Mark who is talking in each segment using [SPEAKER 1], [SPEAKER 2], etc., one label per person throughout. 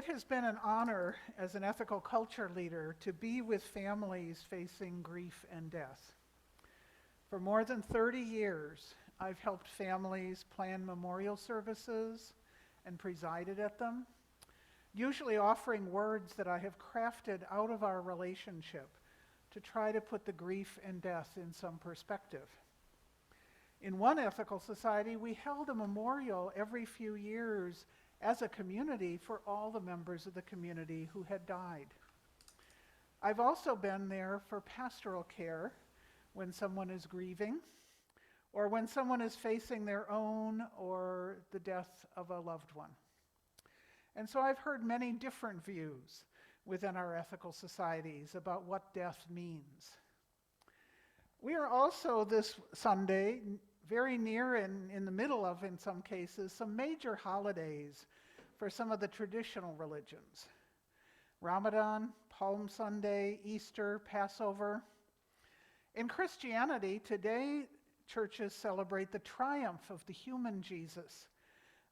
[SPEAKER 1] It has been an honor as an ethical culture leader to be with families facing grief and death. For more than 30 years, I've helped families plan memorial services and presided at them, usually offering words that I have crafted out of our relationship to try to put the grief and death in some perspective. In one ethical society, we held a memorial every few years as a community for all the members of the community who had died. I've also been there for pastoral care when someone is grieving or when someone is facing their own or the death of a loved one. And so I've heard many different views within our ethical societies about what death means. We are also this Sunday very near and in the middle of, in some cases, some major holidays for some of the traditional religions. Ramadan, Palm Sunday, Easter, Passover. In Christianity, today churches celebrate the triumph of the human Jesus.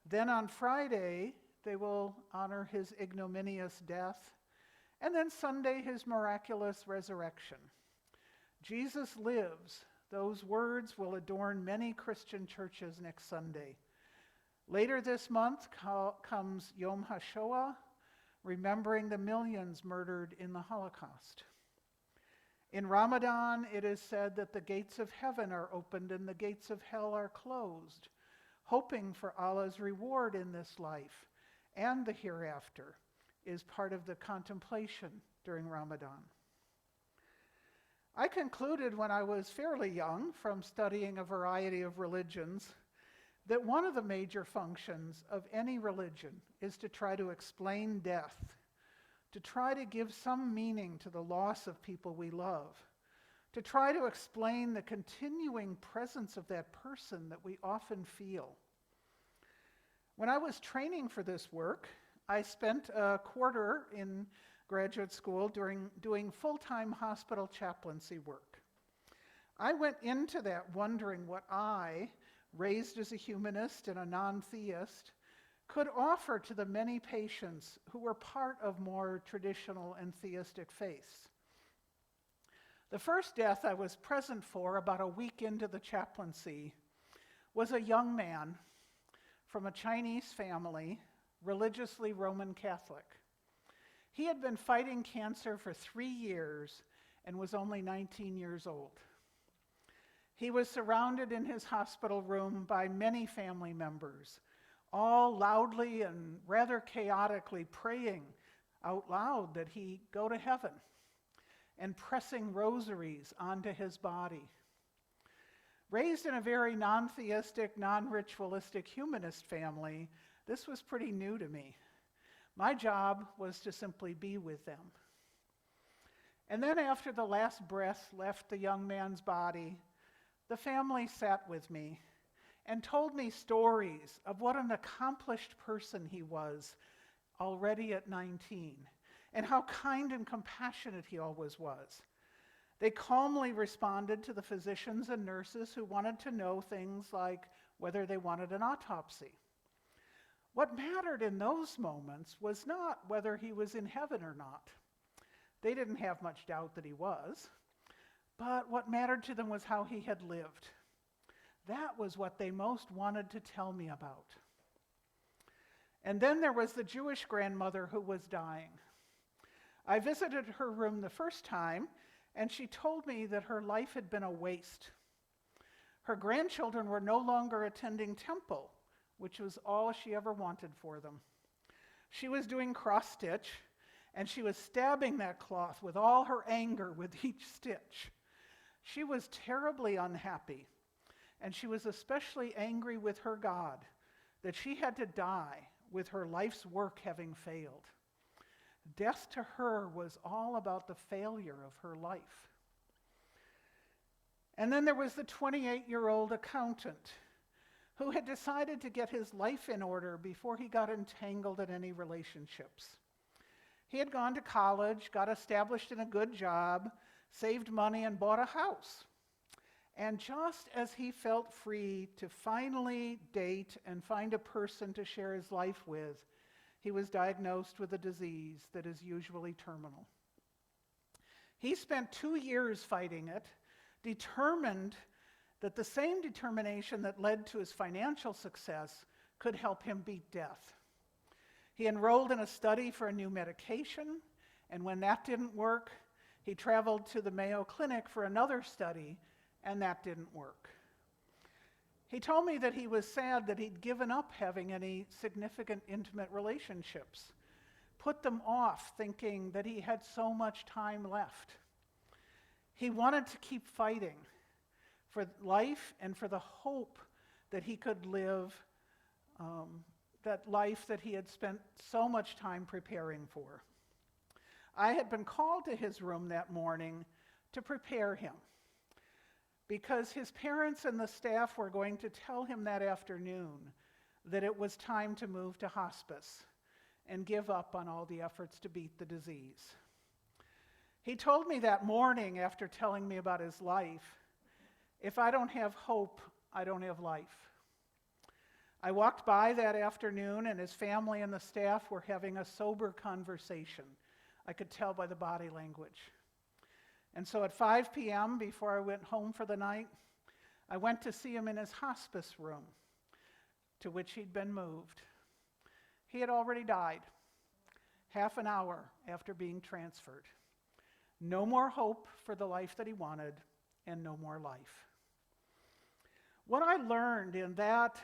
[SPEAKER 1] Then on Friday, they will honor his ignominious death, and then Sunday, his miraculous resurrection. Jesus lives. Those words will adorn many Christian churches next Sunday. Later this month comes Yom HaShoah, remembering the millions murdered in the Holocaust. In Ramadan, it is said that the gates of heaven are opened and the gates of hell are closed, hoping for Allah's reward in this life and the hereafter is part of the contemplation during Ramadan. I concluded when I was fairly young from studying a variety of religions that one of the major functions of any religion is to try to explain death, to try to give some meaning to the loss of people we love, to try to explain the continuing presence of that person that we often feel. When I was training for this work, I spent a quarter in graduate school doing full-time hospital chaplaincy work. I went into that wondering what I, raised as a humanist and a non-theist, could offer to the many patients who were part of more traditional and theistic faiths. The first death I was present for about a week into the chaplaincy was a young man from a Chinese family, religiously Roman Catholic. He had been fighting cancer for 3 years and was only 19 years old. He was surrounded in his hospital room by many family members, all loudly and rather chaotically praying out loud that he go to heaven and pressing rosaries onto his body. Raised in a very non-theistic, non-ritualistic humanist family, this was pretty new to me. My job was to simply be with them. And then after the last breath left the young man's body, the family sat with me and told me stories of what an accomplished person he was already at 19, and how kind and compassionate he always was. They calmly responded to the physicians and nurses who wanted to know things like whether they wanted an autopsy. What mattered in those moments was not whether he was in heaven or not. They didn't have much doubt that he was. But what mattered to them was how he had lived. That was what they most wanted to tell me about. And then there was the Jewish grandmother who was dying. I visited her room the first time, and she told me that her life had been a waste. Her grandchildren were no longer attending temple, which was all she ever wanted for them. She was doing cross-stitch, and she was stabbing that cloth with all her anger with each stitch. She was terribly unhappy, and she was especially angry with her God that she had to die with her life's work having failed. Death to her was all about the failure of her life. And then there was the 28-year-old accountant who had decided to get his life in order before he got entangled in any relationships. He had gone to college, got established in a good job, saved money, and bought a house. And just as he felt free to finally date and find a person to share his life with, he was diagnosed with a disease that is usually terminal. He spent 2 years fighting it, determined that the same determination that led to his financial success could help him beat death. He enrolled in a study for a new medication, and when that didn't work, he traveled to the Mayo Clinic for another study, and that didn't work. He told me that he was sad that he'd given up having any significant intimate relationships, put them off thinking that he had so much time left. He wanted to keep fighting for life and for the hope that he could live that life that he had spent so much time preparing for. I had been called to his room that morning to prepare him, because his parents and the staff were going to tell him that afternoon that it was time to move to hospice and give up on all the efforts to beat the disease. He told me that morning, after telling me about his life, "If I don't have hope, I don't have life." I walked by that afternoon, and his family and the staff were having a sober conversation. I could tell by the body language. And so at 5 p.m., before I went home for the night, I went to see him in his hospice room, to which he'd been moved. He had already died, half an hour after being transferred. No more hope for the life that he wanted, and no more life. What I learned in that,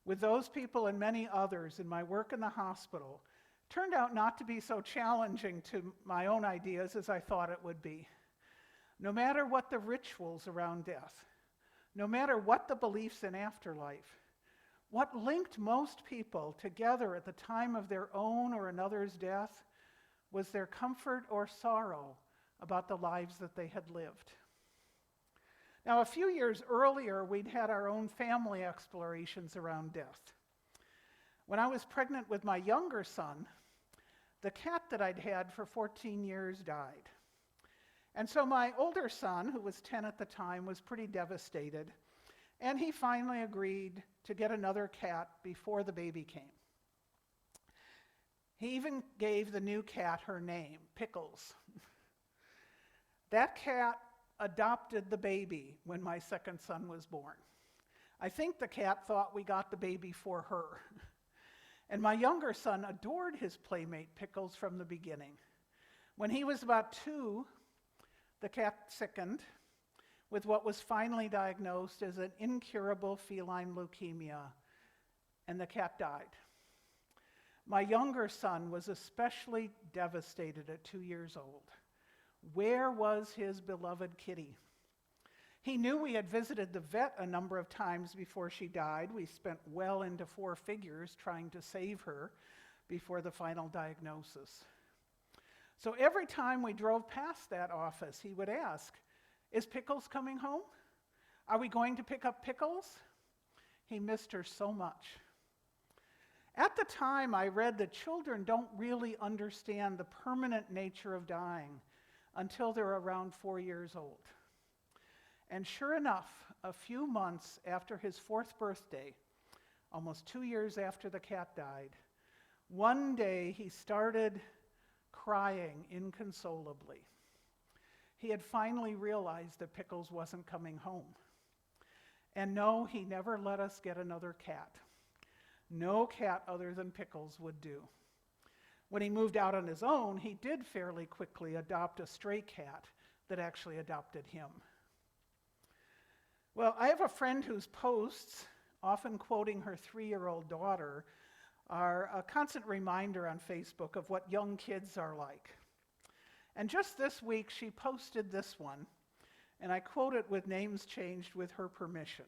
[SPEAKER 1] with those people and many others in my work in the hospital, turned out not to be so challenging to my own ideas as I thought it would be. No matter what the rituals around death, no matter what the beliefs in afterlife, what linked most people together at the time of their own or another's death was their comfort or sorrow about the lives that they had lived. Now, a few years earlier, we'd had our own family explorations around death. When I was pregnant with my younger son, the cat that I'd had for 14 years died. And so my older son, who was 10 at the time, was pretty devastated, and he finally agreed to get another cat before the baby came. He even gave the new cat her name, Pickles. That cat adopted the baby when my second son was born. I think the cat thought we got the baby for her. And my younger son adored his playmate Pickles from the beginning. When he was about 2, the cat sickened with what was finally diagnosed as an incurable feline leukemia, and the cat died. My younger son was especially devastated at 2 years old. Where was his beloved kitty? He knew we had visited the vet a number of times before she died. We spent well into 4 figures trying to save her before the final diagnosis. So every time we drove past that office, he would ask, "Is Pickles coming home? Are we going to pick up Pickles?" He missed her so much. At the time, I read that children don't really understand the permanent nature of dying until they're around 4 years old. And sure enough, a few months after his 4th birthday, almost 2 years after the cat died, one day he started crying inconsolably. He had finally realized that Pickles wasn't coming home. And no, he never let us get another cat. No cat other than Pickles would do. When he moved out on his own, he did fairly quickly adopt a stray cat that actually adopted him. Well, I have a friend whose posts, often quoting her 3-year-old daughter, are a constant reminder on Facebook of what young kids are like. And just this week, she posted this one, and I quote it with names changed with her permission.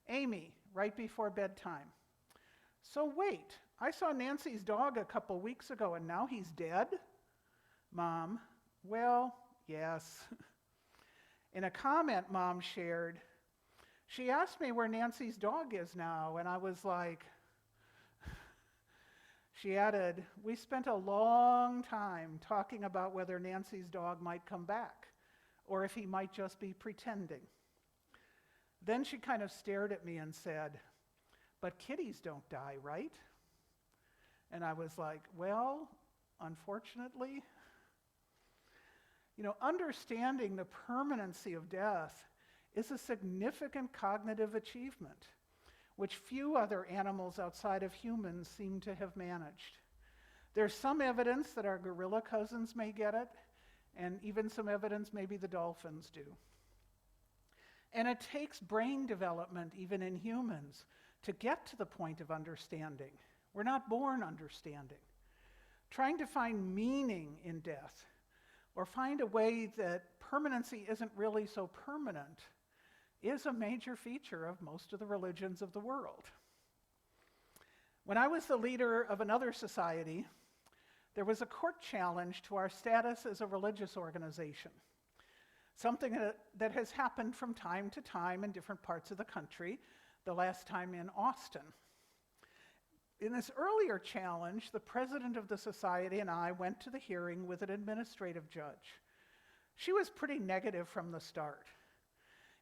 [SPEAKER 1] Amy, right before bedtime. "So wait, I saw Nancy's dog a couple weeks ago and now he's dead?" Mom, "Well, yes." In a comment Mom shared, "She asked me where Nancy's dog is now, and I was like..." She added, "We spent a long time talking about whether Nancy's dog might come back, or if he might just be pretending." Then she kind of stared at me and said, "But kitties don't die, right?" And I was like, well, unfortunately, understanding the permanency of death is a significant cognitive achievement, which few other animals outside of humans seem to have managed. There's some evidence that our gorilla cousins may get it, and even some evidence maybe the dolphins do. And it takes brain development, even in humans, to get to the point of understanding. We're not born understanding. Trying to find meaning in death, or find a way that permanency isn't really so permanent, is a major feature of most of the religions of the world. When I was the leader of another society, there was a court challenge to our status as a religious organization, something that has happened from time to time in different parts of the country, the last time in Austin. In this earlier challenge, the president of the society and I went to the hearing with an administrative judge. She was pretty negative from the start.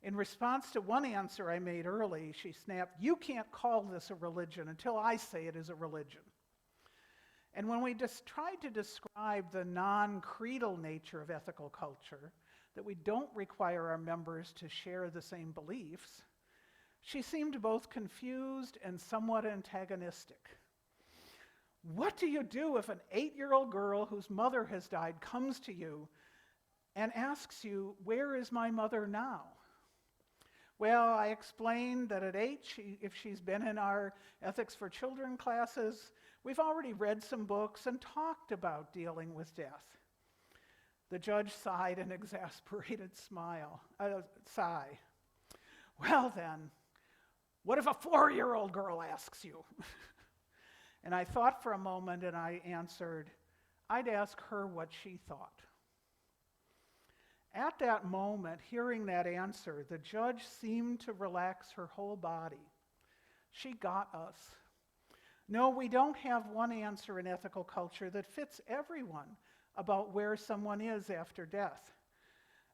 [SPEAKER 1] In response to one answer I made early, she snapped, "You can't call this a religion until I say it is a religion." And when we tried to describe the non-creedal nature of ethical culture, that we don't require our members to share the same beliefs, she seemed both confused and somewhat antagonistic. What do you do if an 8-year-old girl whose mother has died comes to you and asks you, "Where is my mother now?" Well, I explained that at 8, if she's been in our Ethics for Children classes, we've already read some books and talked about dealing with death. The judge sighed an exasperated sigh. "Well then, what if a 4-year-old girl asks you?" And I thought for a moment and I answered, I'd ask her what she thought. At that moment, hearing that answer, the judge seemed to relax her whole body. She got us. No, we don't have one answer in ethical culture that fits everyone about where someone is after death.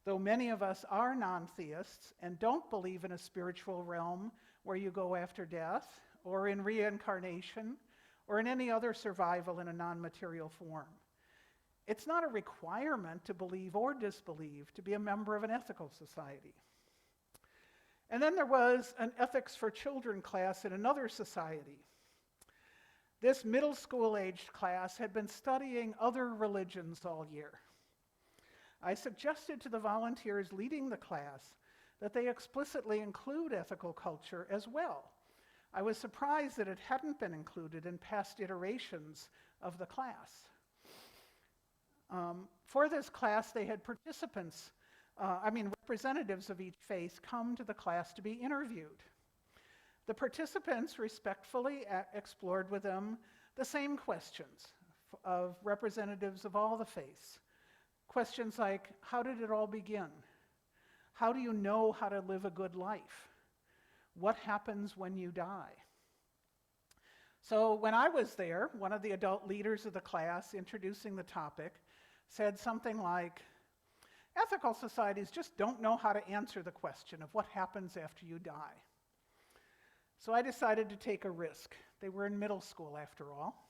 [SPEAKER 1] Though many of us are non-theists and don't believe in a spiritual realm where you go after death, or in reincarnation, or in any other survival in a non-material form. It's not a requirement to believe or disbelieve to be a member of an ethical society. And then there was an Ethics for Children class in another society. This middle school-aged class had been studying other religions all year. I suggested to the volunteers leading the class that they explicitly include ethical culture as well. I was surprised that it hadn't been included in past iterations of the class. For this class, they had representatives of each faith come to the class to be interviewed. The participants respectfully explored with them the same questions of representatives of all the faiths. Questions like, how did it all begin? How do you know how to live a good life? What happens when you die? So when I was there, one of the adult leaders of the class introducing the topic said something like, ethical societies just don't know how to answer the question of what happens after you die. So I decided to take a risk. They were in middle school after all.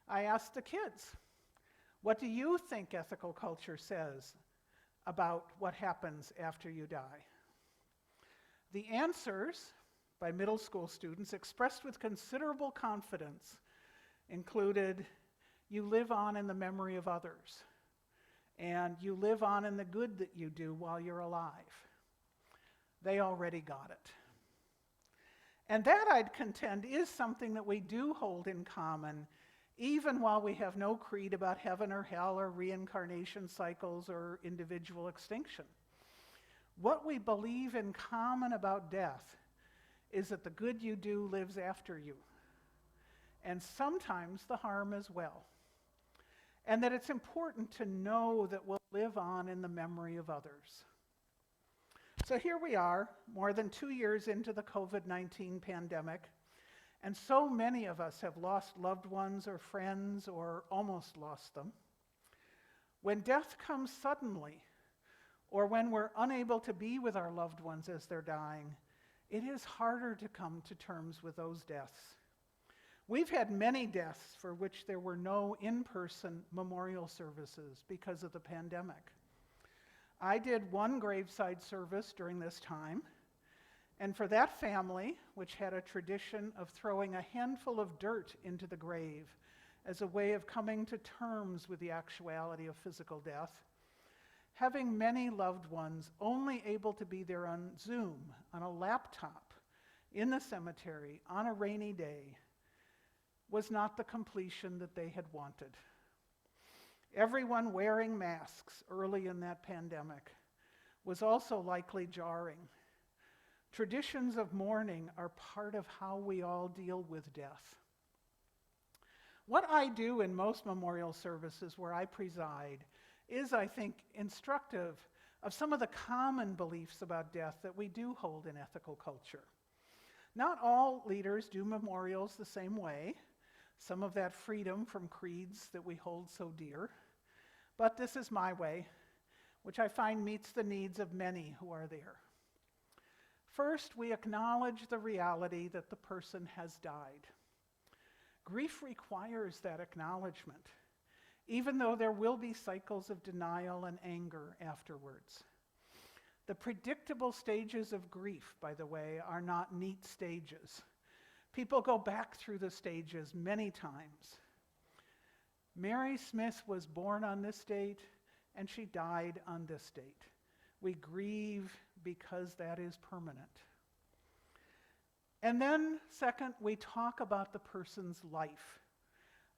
[SPEAKER 1] I asked the kids, what do you think ethical culture says about what happens after you die? The answers by middle school students, expressed with considerable confidence, included, you live on in the memory of others, and you live on in the good that you do while you're alive. They already got it. And that, I'd contend, is something that we do hold in common, even while we have no creed about heaven or hell or reincarnation cycles or individual extinction. What we believe in common about death is that the good you do lives after you, and sometimes the harm as well, and that it's important to know that we'll live on in the memory of others. So here we are, more than 2 years into the COVID-19 pandemic, and so many of us have lost loved ones or friends or almost lost them. When death comes suddenly, or when we're unable to be with our loved ones as they're dying, it is harder to come to terms with those deaths. We've had many deaths for which there were no in-person memorial services because of the pandemic. I did one graveside service during this time, and for that family, which had a tradition of throwing a handful of dirt into the grave as a way of coming to terms with the actuality of physical death, having many loved ones only able to be there on Zoom, on a laptop, in the cemetery, on a rainy day, was not the completion that they had wanted. Everyone wearing masks early in that pandemic was also likely jarring. Traditions of mourning are part of how we all deal with death. What I do in most memorial services where I preside is, I think, instructive of some of the common beliefs about death that we do hold in ethical culture. Not all leaders do memorials the same way, some of that freedom from creeds that we hold so dear, but this is my way, which I find meets the needs of many who are there. First, we acknowledge the reality that the person has died. Grief requires that acknowledgement, even though there will be cycles of denial and anger afterwards. The predictable stages of grief, by the way, are not neat stages. People go back through the stages many times. Mary Smith was born on this date, and she died on this date. We grieve because that is permanent. And then, second, we talk about the person's life.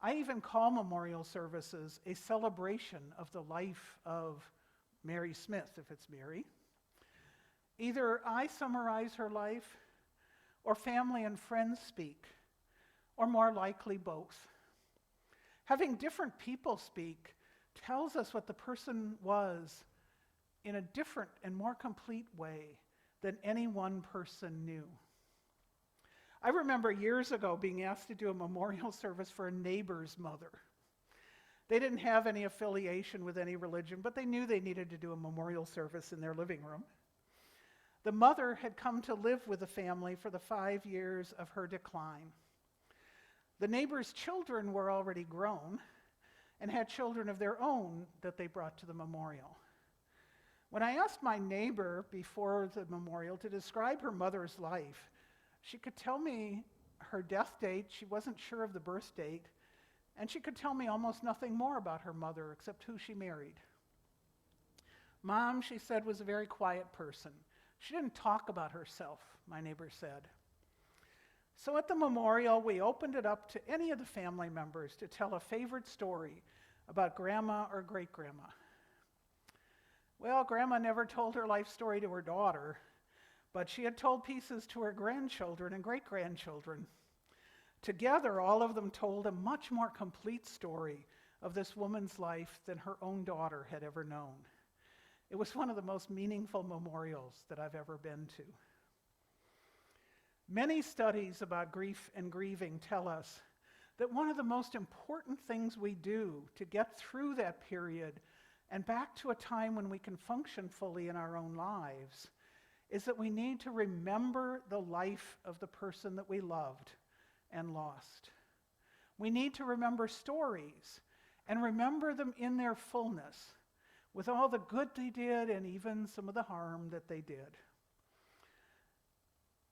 [SPEAKER 1] I even call memorial services a celebration of the life of Mary Smith, if it's Mary. Either I summarize her life, or family and friends speak, or more likely both. Having different people speak tells us what the person was in a different and more complete way than any one person knew. I remember years ago being asked to do a memorial service for a neighbor's mother. They didn't have any affiliation with any religion, but they knew they needed to do a memorial service in their living room. The mother had come to live with the family for the 5 years of her decline. The neighbor's children were already grown and had children of their own that they brought to the memorial. When I asked my neighbor before the memorial to describe her mother's life, she could tell me her death date, she wasn't sure of the birth date, and she could tell me almost nothing more about her mother except who she married. Mom, she said, was a very quiet person. She didn't talk about herself, my neighbor said. So at the memorial, we opened it up to any of the family members to tell a favorite story about grandma or great-grandma. Well, grandma never told her life story to her daughter, but she had told pieces to her grandchildren and great-grandchildren. Together, all of them told a much more complete story of this woman's life than her own daughter had ever known. It was one of the most meaningful memorials that I've ever been to. Many studies about grief and grieving tell us that one of the most important things we do to get through that period and back to a time when we can function fully in our own lives is that we need to remember the life of the person that we loved and lost. We need to remember stories and remember them in their fullness, with all the good they did and even some of the harm that they did.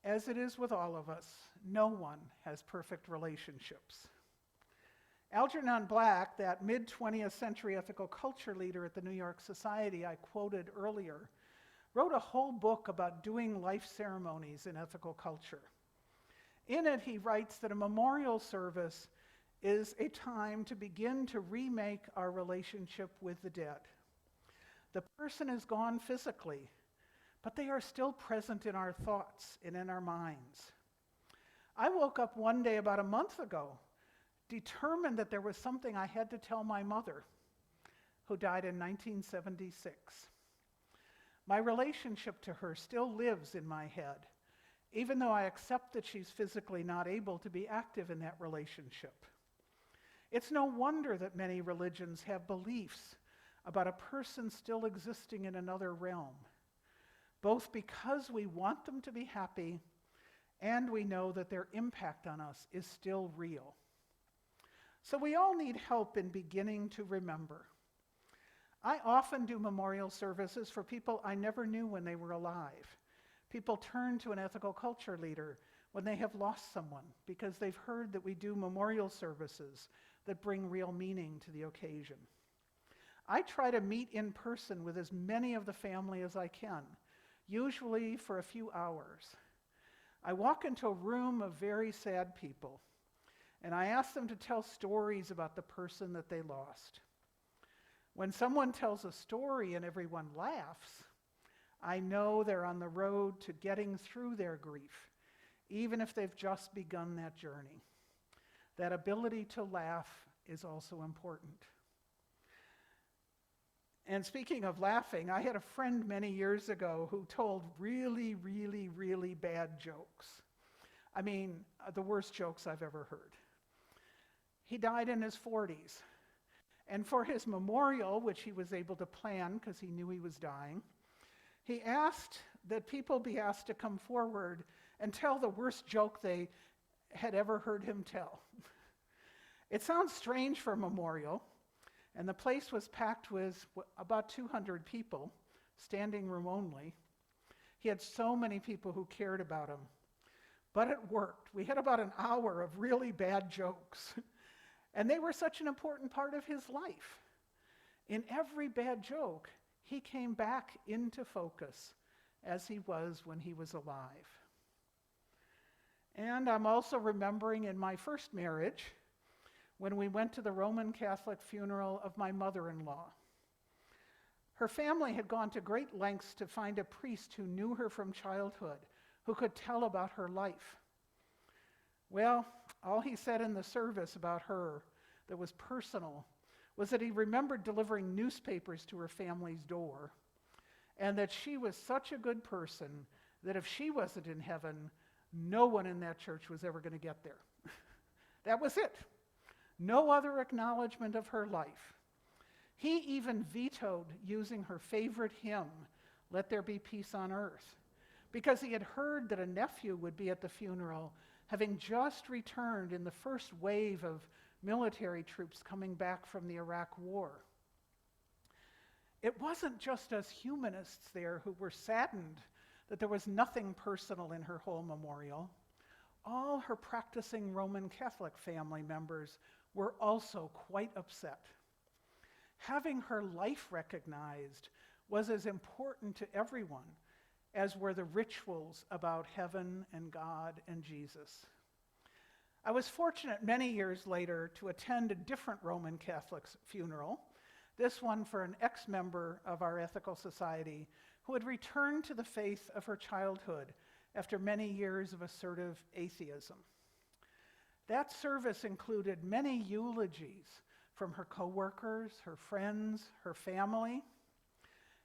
[SPEAKER 1] As it is with all of us, no one has perfect relationships. Algernon Black, that mid-20th century ethical culture leader at the New York Society I quoted earlier, wrote a whole book about doing life ceremonies in ethical culture. In it, he writes that a memorial service is a time to begin to remake our relationship with the dead. The person is gone physically, but they are still present in our thoughts and in our minds. I woke up one day about a month ago, determined that there was something I had to tell my mother, who died in 1976. My relationship to her still lives in my head, even though I accept that she's physically not able to be active in that relationship. It's no wonder that many religions have beliefs about a person still existing in another realm, both because we want them to be happy and we know that their impact on us is still real. So we all need help in beginning to remember. I often do memorial services for people I never knew when they were alive. People turn to an ethical culture leader when they have lost someone because they've heard that we do memorial services that bring real meaning to the occasion. I try to meet in person with as many of the family as I can, usually for a few hours. I walk into a room of very sad people, and I ask them to tell stories about the person that they lost. When someone tells a story and everyone laughs, I know they're on the road to getting through their grief, even if they've just begun that journey. That ability to laugh is also important. And speaking of laughing, I had a friend many years ago who told really, really, really bad jokes. I mean, the worst jokes I've ever heard. He died in his 40s. And for his memorial, which he was able to plan because he knew he was dying, he asked that people be asked to come forward and tell the worst joke they had ever heard him tell. It sounds strange for a memorial, and the place was packed with about 200 people, standing room only. He had so many people who cared about him. But it worked. We had about an hour of really bad jokes. And they were such an important part of his life. In every bad joke, he came back into focus as he was when he was alive. And I'm also remembering in my first marriage, when we went to the Roman Catholic funeral of my mother-in-law. Her family had gone to great lengths to find a priest who knew her from childhood, who could tell about her life. Well, all he said in the service about her that was personal was that he remembered delivering newspapers to her family's door, and that she was such a good person that if she wasn't in heaven, no one in that church was ever going to get there. That was it. No other acknowledgement of her life. He even vetoed using her favorite hymn, "Let There Be Peace on Earth," because he had heard that a nephew would be at the funeral, having just returned in the first wave of military troops coming back from the Iraq War. It wasn't just us humanists there who were saddened that there was nothing personal in her whole memorial. All her practicing Roman Catholic family members were also quite upset. Having her life recognized was as important to everyone as were the rituals about heaven and God and Jesus. I was fortunate many years later to attend a different Roman Catholic funeral, this one for an ex-member of our ethical society who had returned to the faith of her childhood after many years of assertive atheism. That service included many eulogies from her coworkers, her friends, her family,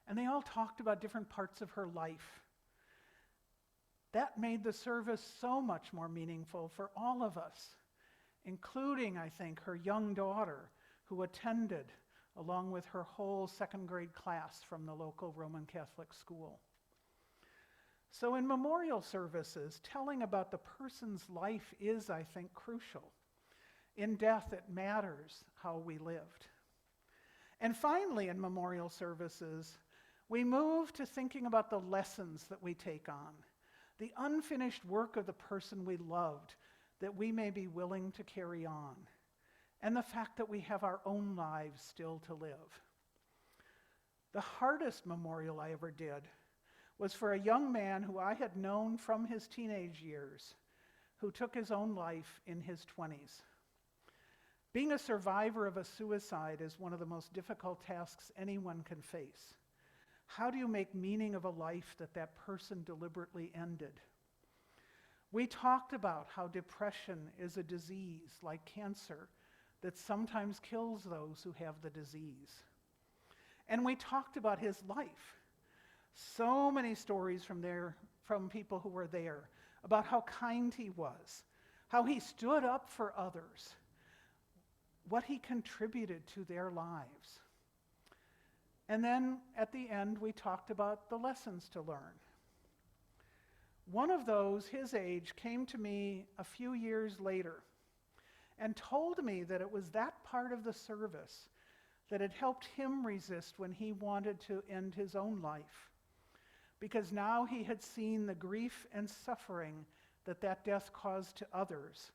[SPEAKER 1] and they all talked about different parts of her life. That made the service so much more meaningful for all of us, including, I think, her young daughter who attended along with her whole second grade class from the local Roman Catholic school. So in memorial services, telling about the person's life is, I think, crucial. In death, it matters how we lived. And finally, in memorial services, we move to thinking about the lessons that we take on, the unfinished work of the person we loved that we may be willing to carry on, and the fact that we have our own lives still to live. The hardest memorial I ever did was for a young man who I had known from his teenage years, who took his own life in his 20s. Being a survivor of a suicide is one of the most difficult tasks anyone can face. How do you make meaning of a life that person deliberately ended? We talked about how depression is a disease like cancer that sometimes kills those who have the disease. And we talked about his life. So many stories from people who were there about how kind he was, how he stood up for others, what he contributed to their lives. And then at the end, we talked about the lessons to learn. One of those, his age, came to me a few years later and told me that it was that part of the service that had helped him resist when he wanted to end his own life, because now he had seen the grief and suffering that that death caused to others,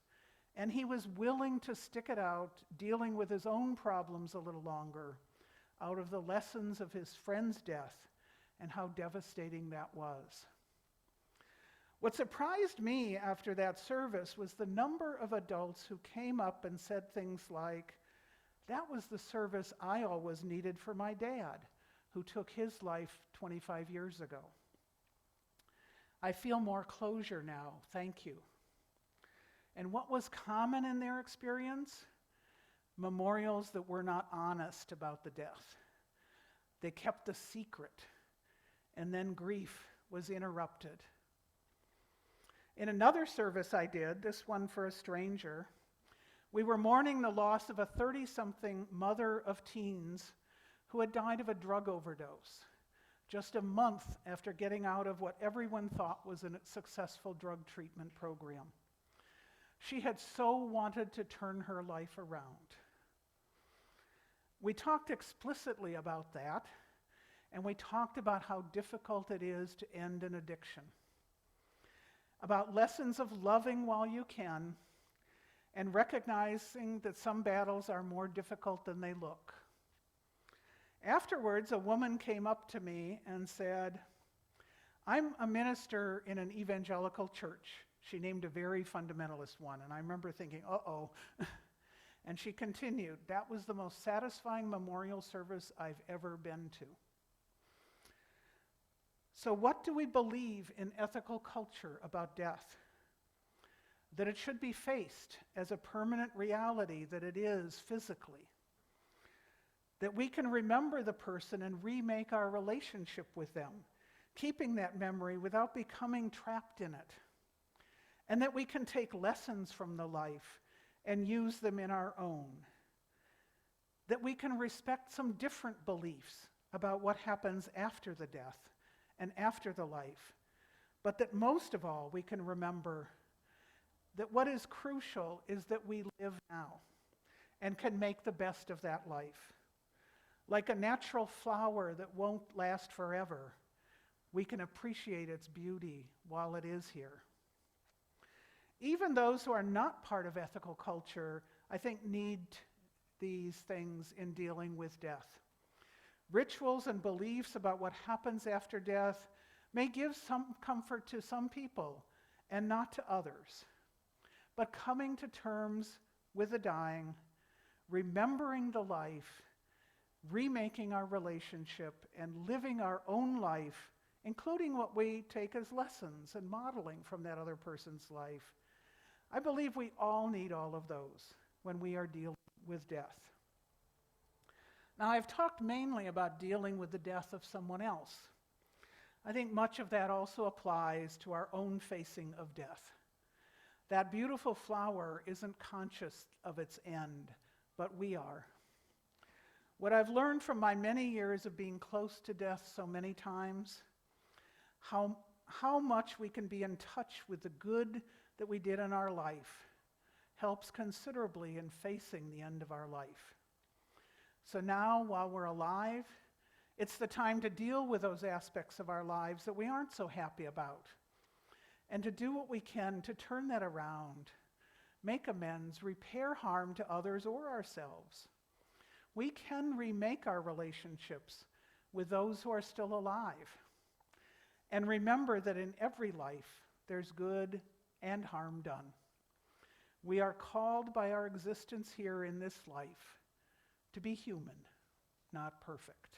[SPEAKER 1] and he was willing to stick it out, dealing with his own problems a little longer, out of the lessons of his friend's death and how devastating that was. What surprised me after that service was the number of adults who came up and said things like, "That was the service I always needed for my dad, who took his life 25 years ago. I feel more closure now, thank you." And what was common in their experience? Memorials that were not honest about the death. They kept the secret, and then grief was interrupted. In another service I did, this one for a stranger, we were mourning the loss of a 30-something mother of teens who had died of a drug overdose, just a month after getting out of what everyone thought was a successful drug treatment program. She had so wanted to turn her life around. We talked explicitly about that, and we talked about how difficult it is to end an addiction, about lessons of loving while you can, and recognizing that some battles are more difficult than they look. Afterwards, a woman came up to me and said, "I'm a minister in an evangelical church." She named a very fundamentalist one, and I remember thinking, uh-oh. And she continued, "That was the most satisfying memorial service I've ever been to." So what do we believe in ethical culture about death? That it should be faced as a permanent reality that it is physically. That we can remember the person and remake our relationship with them, keeping that memory without becoming trapped in it. And that we can take lessons from the life and use them in our own. That we can respect some different beliefs about what happens after the death and after the life, but that most of all we can remember that what is crucial is that we live now and can make the best of that life. Like a natural flower that won't last forever, we can appreciate its beauty while it is here. Even those who are not part of ethical culture, I think, need these things in dealing with death. Rituals and beliefs about what happens after death may give some comfort to some people and not to others. But coming to terms with the dying, remembering the life, remaking our relationship, and living our own life, including what we take as lessons and modeling from that other person's life, I believe we all need all of those when we are dealing with death. Now, I've talked mainly about dealing with the death of someone else. I think much of that also applies to our own facing of death. That beautiful flower isn't conscious of its end, but we are. What I've learned from my many years of being close to death so many times, how much we can be in touch with the good that we did in our life, helps considerably in facing the end of our life. So now, while we're alive, it's the time to deal with those aspects of our lives that we aren't so happy about, and to do what we can to turn that around, make amends, repair harm to others or ourselves. We can remake our relationships with those who are still alive. And remember that in every life, there's good and harm done. We are called by our existence here in this life to be human, not perfect.